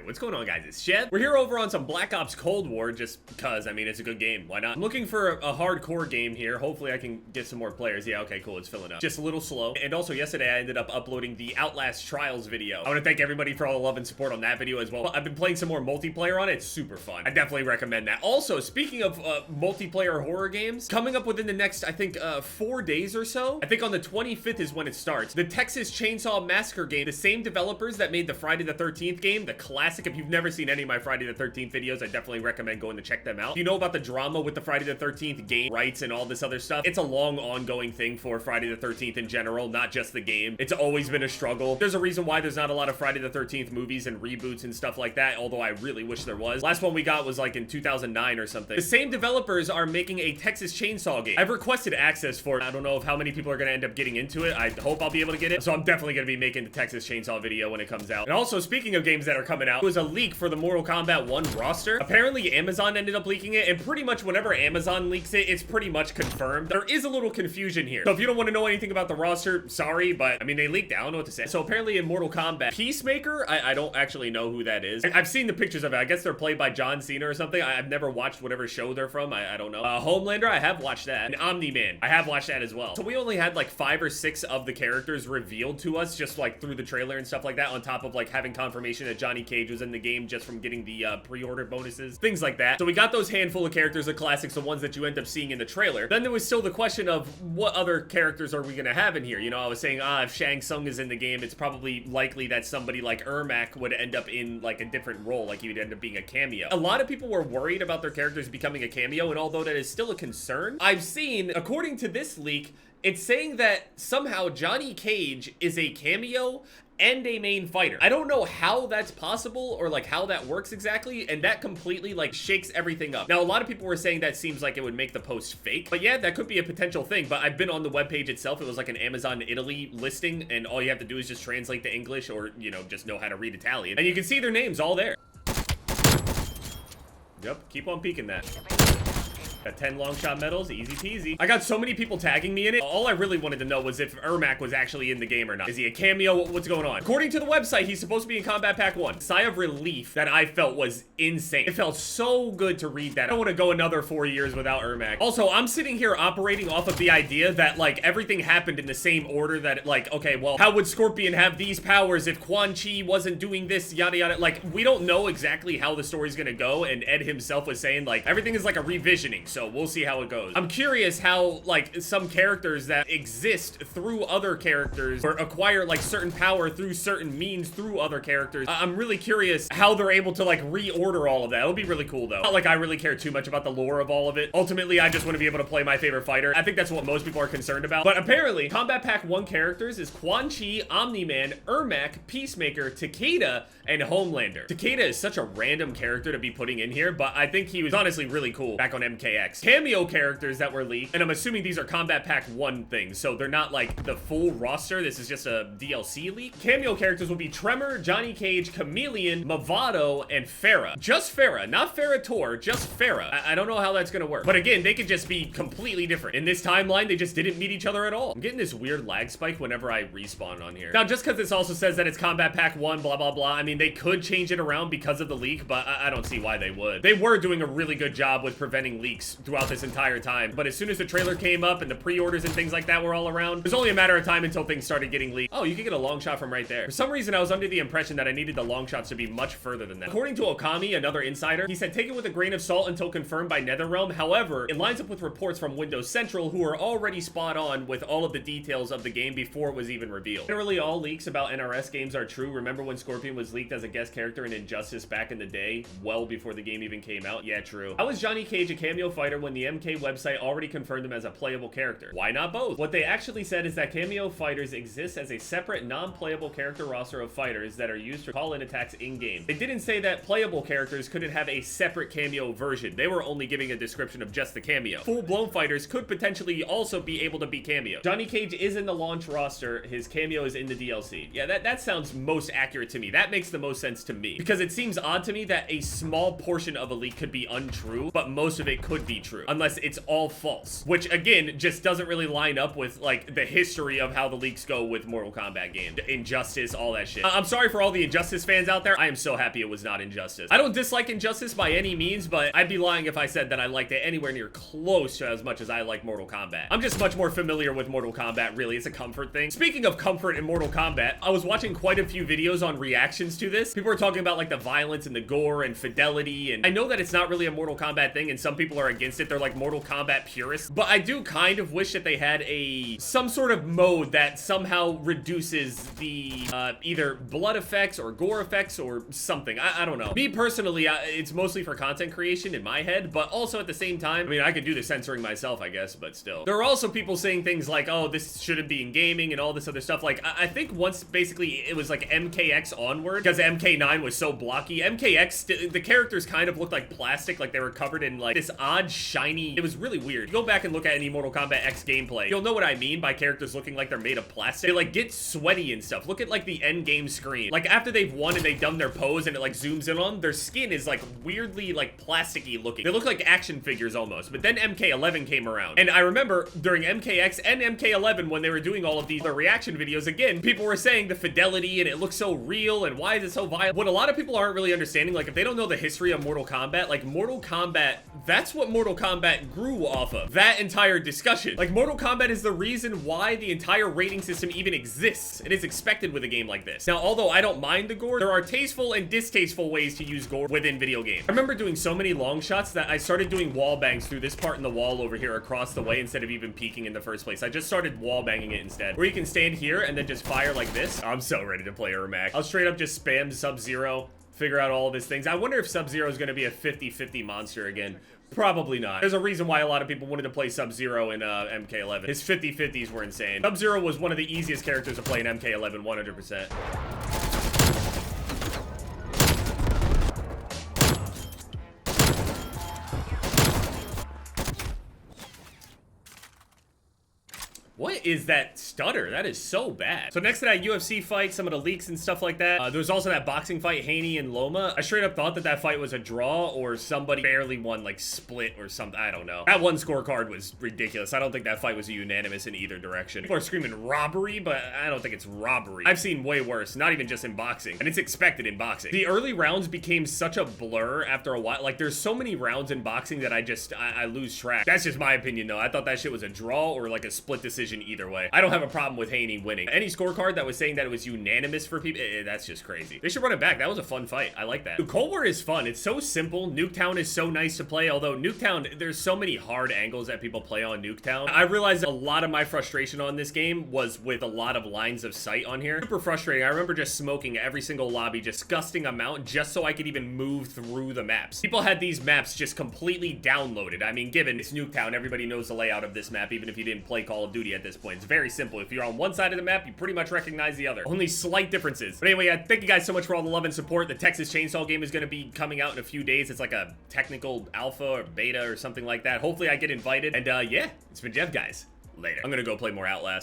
What's going on, guys? It's Chev. We're here over on some Black Ops Cold War just because, I mean, it's a good game. Why not? I'm looking for a hardcore game here. Hopefully I can get some more players. Yeah, okay, cool. It's filling up. Just a little slow. And also yesterday I ended up uploading the Outlast Trials video. I want to thank everybody for all the love and support on that video as well. I've been playing some more multiplayer on it. It's super fun. I definitely recommend that. Also, speaking of multiplayer horror games, coming up within the next, I think, 4 days or so. I think on the 25th is when it starts. The Texas Chainsaw Massacre game, the same developers that made the Friday the 13th game, the classic. If you've never seen any of my Friday the 13th videos, I definitely recommend going to check them out. If you know about the drama with the Friday the 13th game rights and all this other stuff, it's a long ongoing thing for Friday the 13th in general, not just the game. It's always been a struggle. There's a reason why there's not a lot of Friday the 13th movies and reboots and stuff like that, although I really wish there was. Last one we got was like in 2009 or something. The same developers are making a Texas Chainsaw game. I've requested access for it. I don't know if how many people are going to end up getting into it. I hope I'll be able to get it. So I'm definitely going to be making the Texas Chainsaw video when it comes out. And also, speaking of games that are coming out, it was a leak for the Mortal Kombat 1 roster. Apparently Amazon ended up leaking it, and pretty much whenever Amazon leaks it, it's pretty much confirmed. There is a little confusion here. So if you don't want to know anything about the roster, sorry, but I mean, they leaked it. I don't know what to say. So apparently in Mortal Kombat, Peacemaker, I don't actually know who that is. I've seen the pictures of it. I guess they're played by John Cena or something. I've never watched whatever show they're from. I don't know. Homelander, I have watched that. And Omni-Man, I have watched that as well. So we only had like 5 or 6 of the characters revealed to us just like through the trailer and stuff like that, on top of like having confirmation that Johnny Cage was in the game just from getting the pre-order bonuses, things like that. So we got those handful of characters, the classics, the ones that you end up seeing in the trailer. Then there was still the question of what other characters are we gonna have in here? You know, I was saying, if Shang Tsung is in the game, it's probably likely that somebody like Ermac would end up in like a different role, like he would end up being a cameo. A lot of people were worried about their characters becoming a cameo, and although that is still a concern, I've seen, according to this leak, it's saying that somehow Johnny Cage is a cameo and a main fighter. I don't know how that's possible or like how that works exactly, and that completely like shakes everything up. Now, a lot of people were saying that seems like it would make the post fake, but yeah, that could be a potential thing. But I've been on the webpage itself. It was like an Amazon Italy listing, and all you have to do is just translate to English or, you know, just know how to read Italian, and you can see their names all there. Yep, keep on peeking that. Got 10 long shot medals, easy peasy. I got so many people tagging me in it. All I really wanted to know was if Ermac was actually in the game or not. Is he a cameo? What's going on? According to the website, he's supposed to be in Combat Pack 1. Sigh of relief that I felt was insane. It felt so good to read that. I don't want to go another 4 years without Ermac. Also, I'm sitting here operating off of the idea that like everything happened in the same order, that like, okay, well, how would Scorpion have these powers if Quan Chi wasn't doing this, yada yada. Like, we don't know exactly how the story's gonna go, and Ed himself was saying like everything is like a revisioning, so we'll see how it goes. I'm curious how like some characters that exist through other characters or acquire like certain power through certain means through other characters. I'm really curious how they're able to like reorder all of that. It'll be really cool though. Not like I really care too much about the lore of all of it. Ultimately, I just want to be able to play my favorite fighter. I think that's what most people are concerned about. But apparently, Combat Pack 1 characters is Quan Chi, Omni-Man, Ermac, Peacemaker, Takeda, and Homelander. Takeda is such a random character to be putting in here, but I think he was honestly really cool back on MKX. Cameo characters that were leaked, and I'm assuming these are Combat Pack 1 things, so they're not like the full roster. This is just a DLC leak. Cameo characters will be Tremor, Johnny Cage, Chameleon, Movado, and Farah. Just Farah, not Farah Tor, just Farah. I don't know how that's gonna work, but again, they could just be completely different. In this timeline, they just didn't meet each other at all. I'm getting this weird lag spike whenever I respawn on here. Now, just because this also says that it's Combat Pack 1, blah, blah, blah, I mean, they could change it around because of the leak, but I don't see why they would. They were doing a really good job with preventing leaks throughout this entire time, but as soon as the trailer came up and the pre-orders and things like that were all around, it was only a matter of time until things started getting leaked. Oh, you can get a long shot from right there. For some reason, I was under the impression that I needed the long shots to be much further than that. According to Okami, another insider, he said take it with a grain of salt until confirmed by NetherRealm. However, it lines up with reports from Windows Central, who are already spot on with all of the details of the game before it was even revealed. Generally, all leaks about NRS games are true. Remember when Scorpion was leaked as a guest character in Injustice back in the day, well before the game even came out? Yeah, true. How is Johnny Cage a cameo fighter when the MK website already confirmed him as a playable character? Why not both? What they actually said is that cameo fighters exist as a separate non-playable character roster of fighters that are used for call-in attacks in-game. They didn't say that playable characters couldn't have a separate cameo version. They were only giving a description of just the cameo. Full-blown fighters could potentially also be able to be cameo. Johnny Cage is in the launch roster. His cameo is in the DLC. Yeah, that sounds most accurate to me. That makes the most sense to me, because it seems odd to me that a small portion of a leak could be untrue, but most of it could be true unless it's all false, which again just doesn't really line up with like the history of how the leaks go with Mortal Kombat games. Injustice, all that shit. I'm sorry for all the Injustice fans out there. I am so happy it was not Injustice. I don't dislike Injustice by any means, but I'd be lying if I said that I liked it anywhere near close to as much as I like Mortal Kombat. I'm just much more familiar with Mortal Kombat, really. It's a comfort thing. Speaking of comfort in Mortal Kombat, I was watching quite a few videos on reactions to this. People were talking about like the violence and the gore and fidelity, and I know that it's not really a Mortal Kombat thing and some people are against it. They're like Mortal Kombat purists, but I do kind of wish that they had some sort of mode that somehow reduces the either blood effects or gore effects or something. I don't know. Me personally, it's mostly for content creation in my head, but also at the same time, I mean, I could do the censoring myself, I guess, but still. There are also people saying things like, oh, this shouldn't be in gaming and all this other stuff. Like, I think once basically it was like MKX onward, because MK9 was so blocky. MKX, the characters kind of looked like plastic, like they were covered in like this odd shiny, it was really weird. Go back and look at any Mortal Kombat X gameplay. You'll know what I mean by characters looking like they're made of plastic. They like get sweaty and stuff. Look at like the end game screen. Like after they've won and they've done their pose and it like zooms in on, their skin is like weirdly like plasticky looking. They look like action figures almost. But then MK11 came around. And I remember during MKX and MK11 when they were doing all of these reaction videos, again, people were saying the fidelity and it looks so real and why is it so violent? What a lot of people aren't really understanding, like if they don't know the history of Mortal Kombat, like Mortal Kombat, that's what Mortal Kombat grew off of. That entire discussion. Like Mortal Kombat is the reason why the entire rating system even exists. It is expected with a game like this. Now, although I don't mind the gore, there are tasteful and distasteful ways to use gore within video games. I remember doing so many long shots that I started doing wall bangs through this part in the wall over here across the way instead of even peeking in the first place. I just started wall banging it instead. Where you can stand here and then just fire like this. I'm so ready to play Ermac. I'll straight up just spam Sub-Zero, figure out all of his things. I wonder if Sub-Zero is going to be a 50-50 monster again. Probably not. There's a reason why a lot of people wanted to play Sub-Zero in MK11. His 50-50s were insane. Sub-Zero was one of the easiest characters to play in MK11, 100%. What is that stutter? That is so bad. So next to that UFC fight, some of the leaks and stuff like that, there was also that boxing fight, Haney and Loma. I straight up thought that that fight was a draw or somebody barely won, like split or something. I don't know. That one scorecard was ridiculous. I don't think that fight was unanimous in either direction. People are screaming robbery, but I don't think it's robbery. I've seen way worse, not even just in boxing, and it's expected in boxing. The early rounds became such a blur after a while. Like there's so many rounds in boxing that I lose track. That's just my opinion though. I thought that shit was a draw or like a split decision either way. I don't have a problem with Haney winning. Any scorecard that was saying that it was unanimous for people, that's just crazy. They should run it back. That was a fun fight. I like that. Dude, Cold War is fun. It's so simple. Nuketown is so nice to play, although Nuketown, there's so many hard angles that people play on Nuketown. I realized a lot of my frustration on this game was with a lot of lines of sight on here. Super frustrating. I remember just smoking every single lobby, disgusting amount, just so I could even move through the maps. People had these maps just completely downloaded. I mean, given it's Nuketown, everybody knows the layout of this map, even if you didn't play Call of Duty at this point. It's very simple. If you're on one side of the map, you pretty much recognize the other. Only slight differences. But anyway, thank you guys so much for all the love and support. The Texas Chainsaw game is going to be coming out in a few days. It's like a technical alpha or beta or something like that. Hopefully I get invited. And yeah, it's been Jeff, guys. Later. I'm going to go play more Outlast.